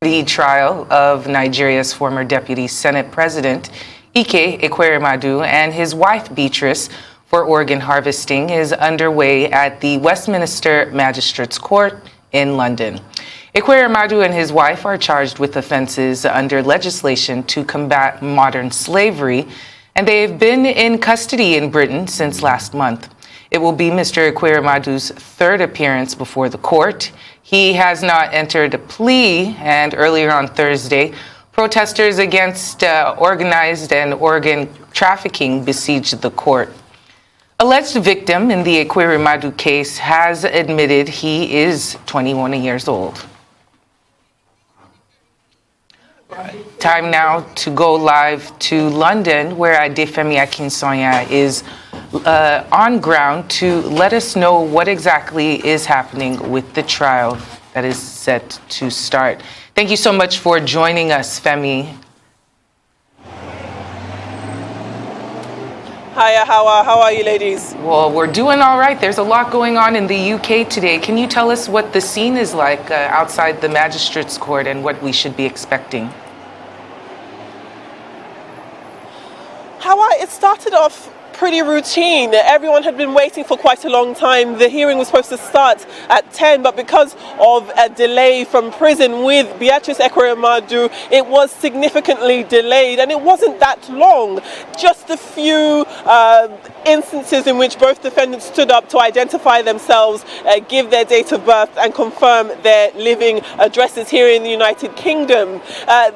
the trial of Nigeria's former Deputy Senate President, Ekweremadu, and his wife, Beatrice, for organ harvesting is underway at the Westminster Magistrates Court in London. Ekweremadu and his wife are charged with offenses under legislation to combat modern slavery, and they have been in custody in Britain since last month. It will be Mr. Ekweremadu's third appearance before the court. He has not entered a plea, and earlier on Thursday, protesters against organized and organ trafficking besieged the court. Alleged victim in the Ekweremadu case has admitted he is 21 years old. Time now to go live to London, where Adefemi Akinsanya is on ground to let us know what exactly is happening with the trial that is set to start. Thank you so much for joining us, Femi. Hiya, how are you, ladies? Well, we're doing all right. There's a lot going on in the UK today. Can you tell us what the scene is like outside the Magistrates Court and what we should be expecting? It started off pretty routine. Everyone had been waiting for quite a long time. The hearing was supposed to start at 10, but because of a delay from prison with Beatrice Ekweremadu, it was significantly delayed, and it wasn't that long. Just a few instances in which both defendants stood up to identify themselves, give their date of birth, and confirm their living addresses here in the United Kingdom.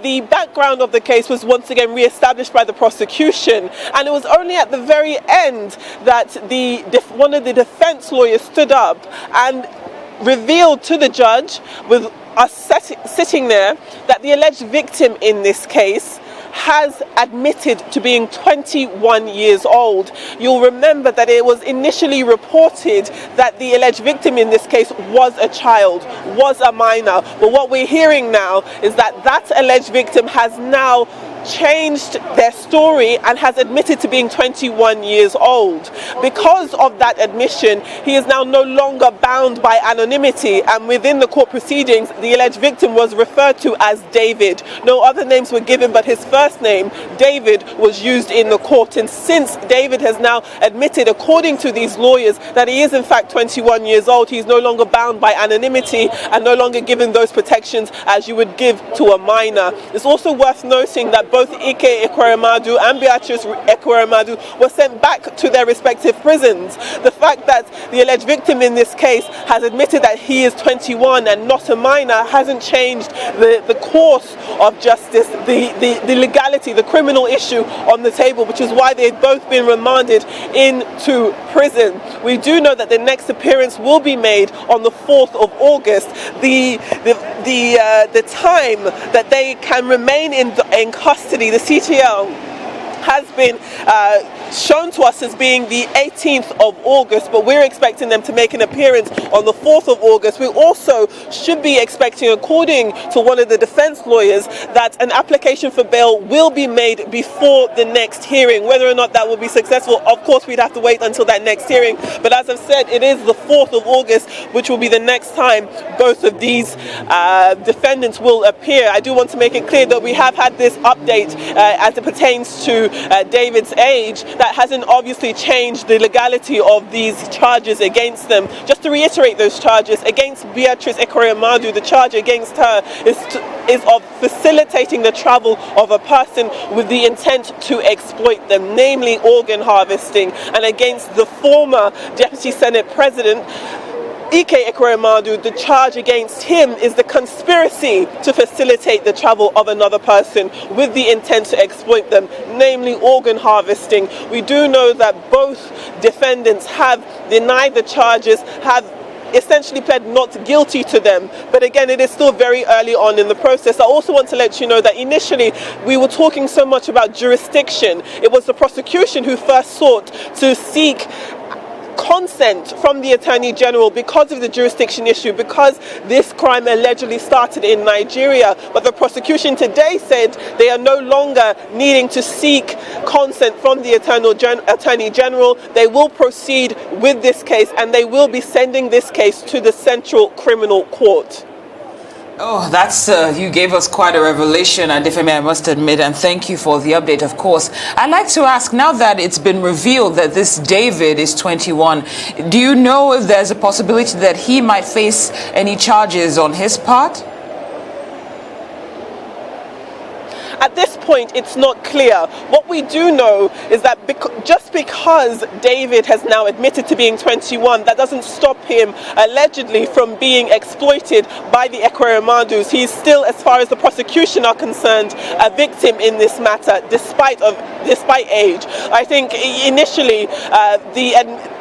The background of the case was once again re-established by the prosecution, and it was only at the very end that one of the defense lawyers stood up and revealed to the judge, with us sitting there, that the alleged victim in this case has admitted to being 21 years old. You'll remember that it was initially reported that the alleged victim in this case was a child, was a minor. But what we're hearing now is that that alleged victim has now changed their story and has admitted to being 21 years old. Because of that admission, he is now no longer bound by anonymity, and within the court proceedings, the alleged victim was referred to as David. No other names were given, but his first name, David, was used in the court. And since David has now admitted, according to these lawyers, that he is in fact 21 years old, he's no longer bound by anonymity and no longer given those protections as you would give to a minor. It's also worth noting that both Ekweremadu and Beatrice Ekweremadu were sent back to their respective prisons. The fact that the alleged victim in this case has admitted that he is 21 and not a minor hasn't changed the course of justice, the legality, the criminal issue on the table, which is why they've both been remanded into prison. We do know that the next appearance will be made on the 4th of August. The time that they can remain in custody, the CTL has been shown to us as being the 18th of August, but we're expecting them to make an appearance on the 4th of August. We also should be expecting, according to one of the defense lawyers, that an application for bail will be made before the next hearing. Whether or not that will be successful, of course, we'd have to wait until that next hearing. But as I've said, it is the 4th of August, which will be the next time both of these defendants will appear. I do want to make it clear that we have had this update as it pertains to David's age. That hasn't obviously changed the legality of these charges against them. Just to reiterate those charges, against Beatrice Ekweremadu, the charge against her is of facilitating the travel of a person with the intent to exploit them, namely organ harvesting. And against the former Deputy Senate President, Ekweremadu, the charge against him is the conspiracy to facilitate the travel of another person with the intent to exploit them, namely organ harvesting. We do know that both defendants have denied the charges, have essentially pled not guilty to them, but again, it is still very early on in the process. I also want to let you know that initially we were talking so much about jurisdiction. It was the prosecution who first sought to seek consent from the Attorney General because of the jurisdiction issue, because this crime allegedly started in Nigeria. But the prosecution today said they are no longer needing to seek consent from the Attorney General. They will proceed with this case, and they will be sending this case to the Central Criminal Court. Oh, that's, you gave us quite a revelation, and Ifemi, I must admit, and thank you for the update, of course. I'd like to ask, now that it's been revealed that this David is 21, do you know if there's a possibility that he might face any charges on his part? At this point, it's not clear. What we do know is that just because David has now admitted to being 21, that doesn't stop him allegedly from being exploited by the Ekweremadus. He's still, as far as the prosecution are concerned, a victim in this matter, despite age. I think initially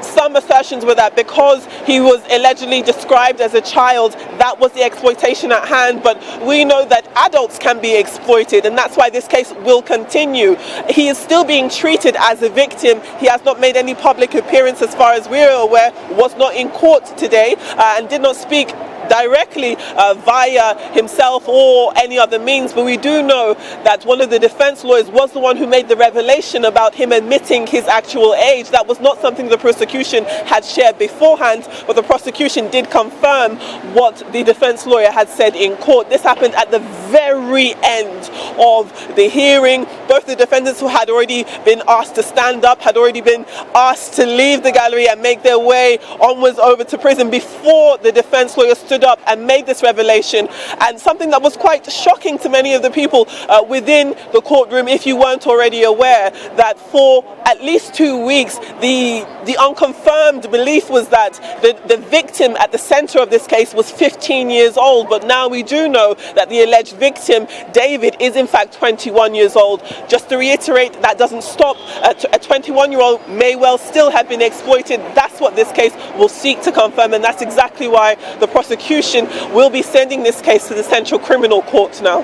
some assertions were that because he was allegedly described as a child, that was the exploitation at hand, but we know that adults can be exploited, and that's why this case will continue. He is still being treated as a victim. He has not made any public appearance, as far as we're aware, was not in court today, and did not speak directly via himself or any other means, but we do know that one of the defense lawyers was the one who made the revelation about him admitting his actual age. That was not something the prosecution had shared beforehand, but the prosecution did confirm what the defense lawyer had said in court. This happened at the very end of the hearing. Both the defendants, who had already been asked to stand up, had already been asked to leave the gallery and make their way onwards over to prison before the defense lawyer stood up and made this revelation. And something that was quite shocking to many of the people within the courtroom, if you weren't already aware, that for at least 2 weeks the unconfirmed belief was that the victim at the center of this case was 15 years old, but now we do know that the alleged victim, David, is in fact 21 years old. Just to reiterate, that doesn't stop. A 21-year-old may well still have been exploited. That's what this case will seek to confirm, and that's exactly why the prosecution will be sending this case to the Central Criminal Court now.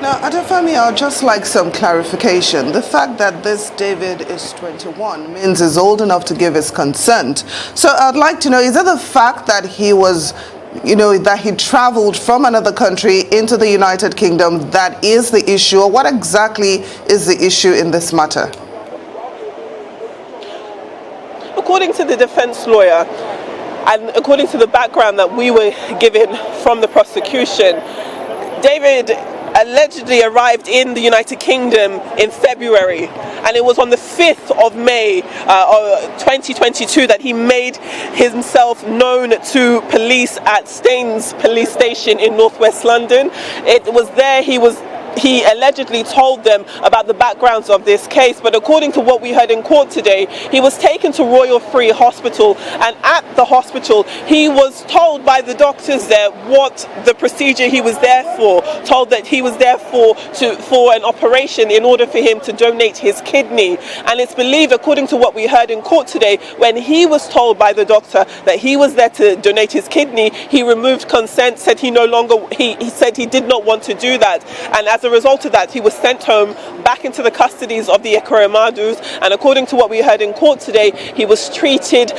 Now, Adefemi, I'd just like some clarification. The fact that this David is 21 means he's old enough to give his consent. So I'd like to know, is it the fact that he was, that he traveled from another country into the United Kingdom that is the issue, or what exactly is the issue in this matter? According to the defense lawyer, and according to the background that we were given from the prosecution, David allegedly arrived in the United Kingdom in February, and it was on the 5th of May 2022 that he made himself known to police at Staines police station in northwest London. It was there he allegedly told them about the backgrounds of this case, but according to what we heard in court today, he was taken to Royal Free Hospital, and at the hospital he was told by the doctors there what the procedure he was there for, told that he was there for an operation in order for him to donate his kidney. And it's believed, according to what we heard in court today, when he was told by the doctor that he was there to donate his kidney, he removed consent, said he said he did not want to do that, and as a result of that, he was sent home back into the custodies of the Ekweremadus. And according to what we heard in court today, he was treated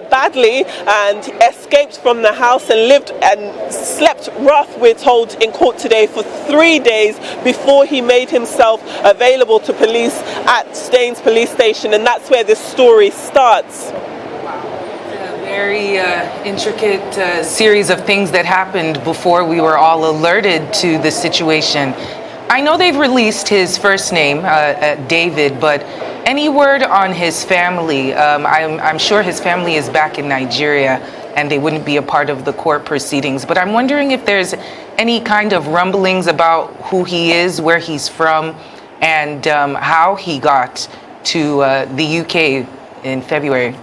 badly and escaped from the house and lived and slept rough, we're told in court today, for 3 days before he made himself available to police at Staines police station. And that's where this story starts. Very intricate series of things that happened before we were all alerted to the situation. I know they've released his first name, David, but any word on his family? I'm sure his family is back in Nigeria and they wouldn't be a part of the court proceedings, but I'm wondering if there's any kind of rumblings about who he is, where he's from, and how he got to the UK in February.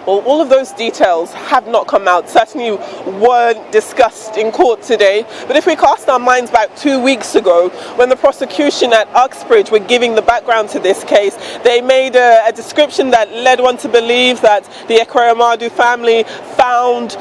Well, all of those details have not come out, certainly weren't discussed in court today. But if we cast our minds back 2 weeks ago, when the prosecution at Uxbridge were giving the background to this case, they made a description that led one to believe that the Ekweremadu family found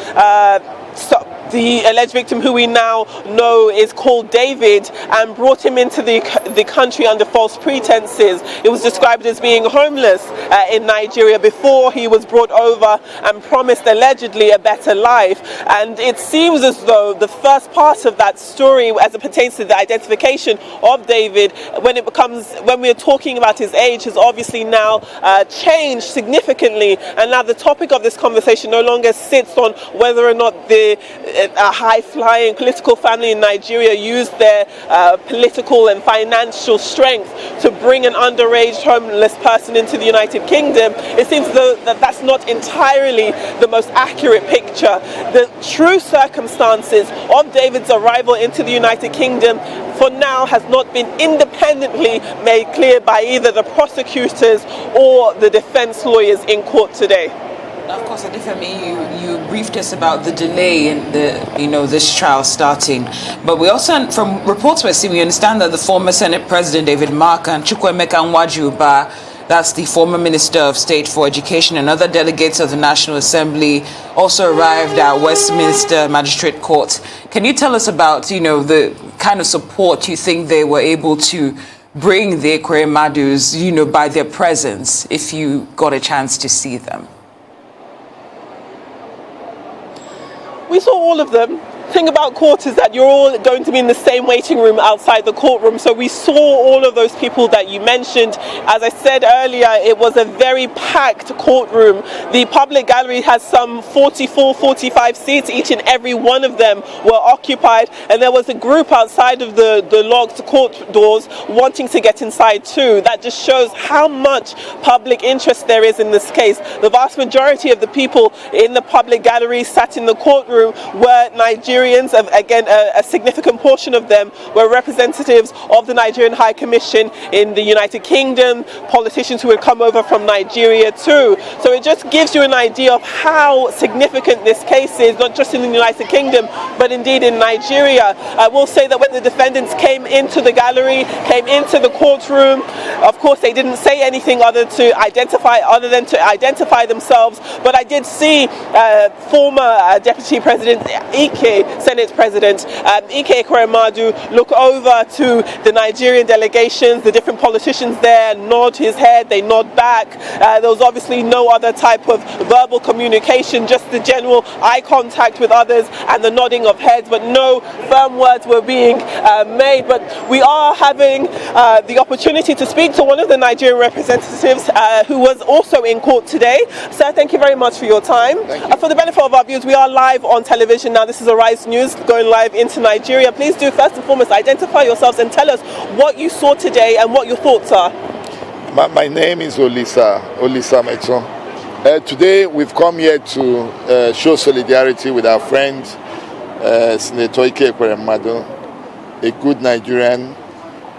the alleged victim, who we now know is called David, and brought him into the country under false pretenses. It was described as being homeless in Nigeria before he was brought over and promised allegedly a better life. And it seems as though the first part of that story, as it pertains to the identification of David, when we're talking about his age, has obviously now changed significantly. And now the topic of this conversation no longer sits on whether or not a high-flying political family in Nigeria used their political and financial strength to bring an underage homeless person into the United Kingdom. It seems though that that's not entirely the most accurate picture. The true circumstances of David's arrival into the United Kingdom for now has not been independently made clear by either the prosecutors or the defense lawyers in court today. Of course, Adefemi, you briefed us about the delay in this trial starting, but we also, from reports we're seeing, we understand that the former Senate President David Mark and Chukwuemeka Nwajuba, that's the former Minister of State for Education, and other delegates of the National Assembly also arrived at Westminster Magistrate Court. Can you tell us about, the kind of support you think they were able to bring the Ekweremadus, by their presence, if you got a chance to see them? We saw all of them. The thing about court is that you're all going to be in the same waiting room outside the courtroom. So we saw all of those people that you mentioned. As I said earlier, it was a very packed courtroom. The public gallery has some 44, 45 seats. Each and every one of them were occupied. And there was a group outside of the locked court doors wanting to get inside too. That just shows how much public interest there is in this case. The vast majority of the people in the public gallery sat in the courtroom were Nigerians. Again, a significant portion of them were representatives of the Nigerian High Commission in the United Kingdom, politicians who had come over from Nigeria too. So it just gives you an idea of how significant this case is, not just in the United Kingdom, but indeed in Nigeria. I will say that when the defendants came into the gallery, came into the courtroom, of course they didn't say anything other than to identify themselves. But I did see former Deputy President Ike, Senate President Ike Ekweremadu, look over to the Nigerian delegations, the different politicians there, nod his head, they nod back. There was obviously no other type of verbal communication, just the general eye contact with others and the nodding of heads, but no firm words were being made. But we are having the opportunity to speak to one of the Nigerian representatives who was also in court today. Sir, thank you very much for your time. For the benefit of our viewers, we are live on television now. This is Arise News going live into Nigeria. Please do first and foremost identify yourselves and tell us what you saw today and what your thoughts are. My name is Olisa Mecho. Today we've come here to show solidarity with our friend Senator Ike Ekweremadu, a good Nigerian,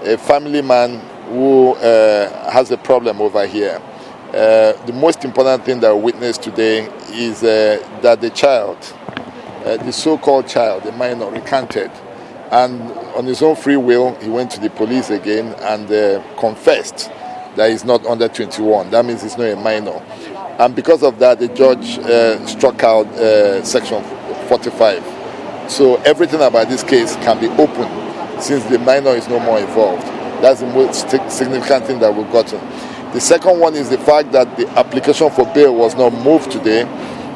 a family man who has a problem over here. The most important thing that we witnessed today is that the child, the so-called child, the minor, recanted, and on his own free will he went to the police again and confessed that he's not under 21. That means he's not a minor, and because of that the judge struck out section 45. So everything about this case can be open since the minor is no more involved. That's the most significant thing that we've gotten. The second one is the fact that the application for bail was not moved today,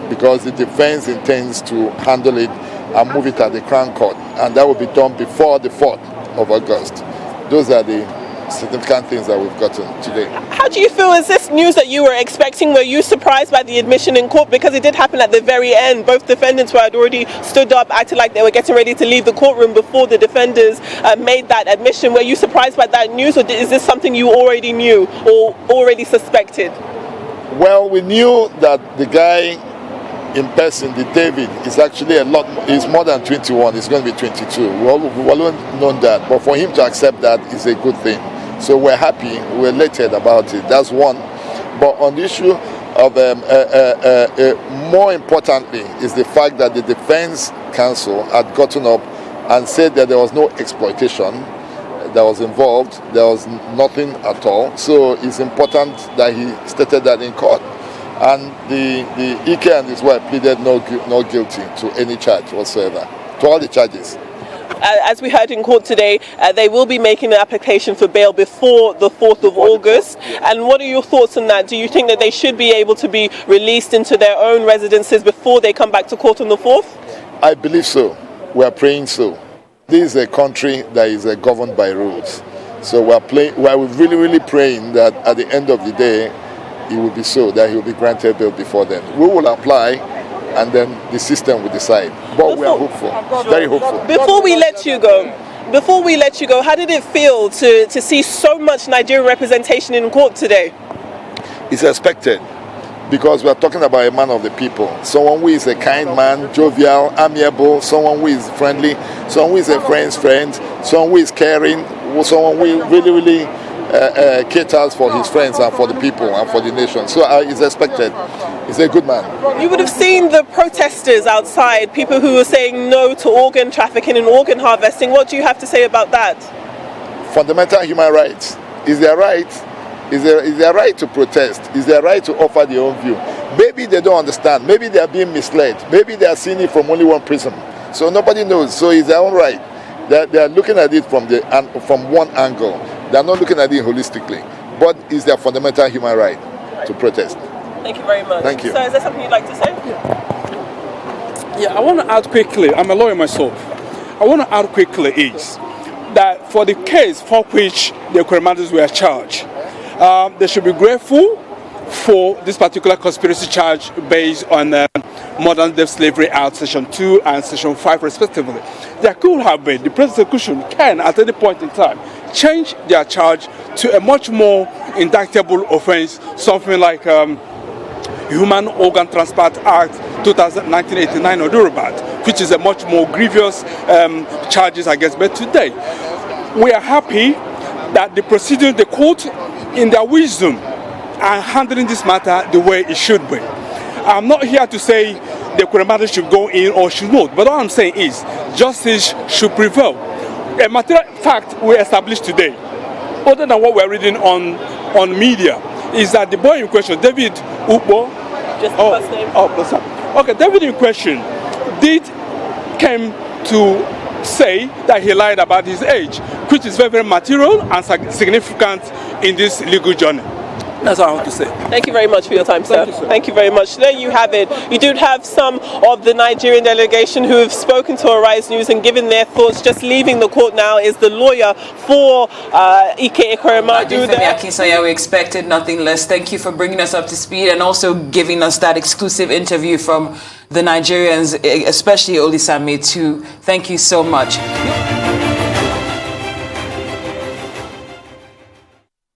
because the defense intends to handle it and move it at the Crown Court, and that will be done before the 4th of August. Those are the significant things that we've gotten today. How do you feel? Is this news that you were expecting? Were you surprised by the admission in court? Because it did happen at the very end. Both defendants had already stood up, acted like they were getting ready to leave the courtroom before the defenders made that admission. Were you surprised by that news, or is this something you already knew or already suspected? Well, we knew that the guy in person, the David, is actually he's more than 21, he's going to be 22. We've always known that, but for him to accept that is a good thing. So we're happy, we're elated about it. That's one. But on the issue of, more importantly, is the fact that the defense counsel had gotten up and said that there was no exploitation that was involved, there was nothing at all. So it's important that he stated that in court. And the Ike and his wife pleaded no guilty to any charge whatsoever, to all the charges. As we heard in court today, they will be making an application for bail before the 4th of August. And what are your thoughts on that? Do you think that they should be able to be released into their own residences before they come back to court on the 4th? I believe so. We are praying so. This is a country that is governed by rules. So we are really praying that at the end of the day, it will be so, that he will be granted bail before then. We will apply, and then the system will decide. But we are hopeful, very hopeful. Before we let you go, how did it feel to see so much Nigerian representation in court today? It's expected, because we are talking about a man of the people, someone who is a kind man, jovial, amiable, someone who is friendly, someone who is a friend's friend, someone who is caring, someone who really caters for his friends and for the people and for the nation. So it's expected. He's a good man. You would have seen the protesters outside, people who were saying no to organ trafficking and organ harvesting. What do you have to say about that? Fundamental human rights. Is their right? Is their right to protest? Is their right to offer their own view? Maybe they don't understand. Maybe they are being misled. Maybe they are seeing it from only one prism. So nobody knows. So it's their own right. They are looking at it from one angle. They are not looking at it holistically. But it's their fundamental human right to protest. Thank you very much. Thank you. So is there something you'd like to say? Yeah, I want to add quickly, I'm a lawyer myself. I want to add quickly is that for the case for which the Ekweremadus were charged, they should be grateful for this particular conspiracy charge based on Modern Day Slavery Act Section 2 and Section 5 respectively. There could have been, the prosecution can at any point in time change their charge to a much more indictable offense, something like Human Organ Transplant Act 1989 or thereabout, which is a much more grievous charges against. But today, we are happy that the court, in their wisdom, are handling this matter the way it should be. I'm not here to say the Ekweremadu should go in or should not, but all I'm saying is justice should prevail. A material fact we established today, other than what we're reading on media, is that the boy in question, David Ukbo, Just the first name. Okay, David in question came to say that he lied about his age, which is very material and significant in this legal journey. That's all I want to say. Thank you very much for your time, sir. Thank you very much. There you have it. You do have some of the Nigerian delegation who have spoken to Arise News and given their thoughts. Just leaving the court now is the lawyer for Ike Ekweremadu. Akinsanya, we expected nothing less. Thank you for bringing us up to speed and also giving us that exclusive interview from the Nigerians, especially Olisame too. Thank you so much.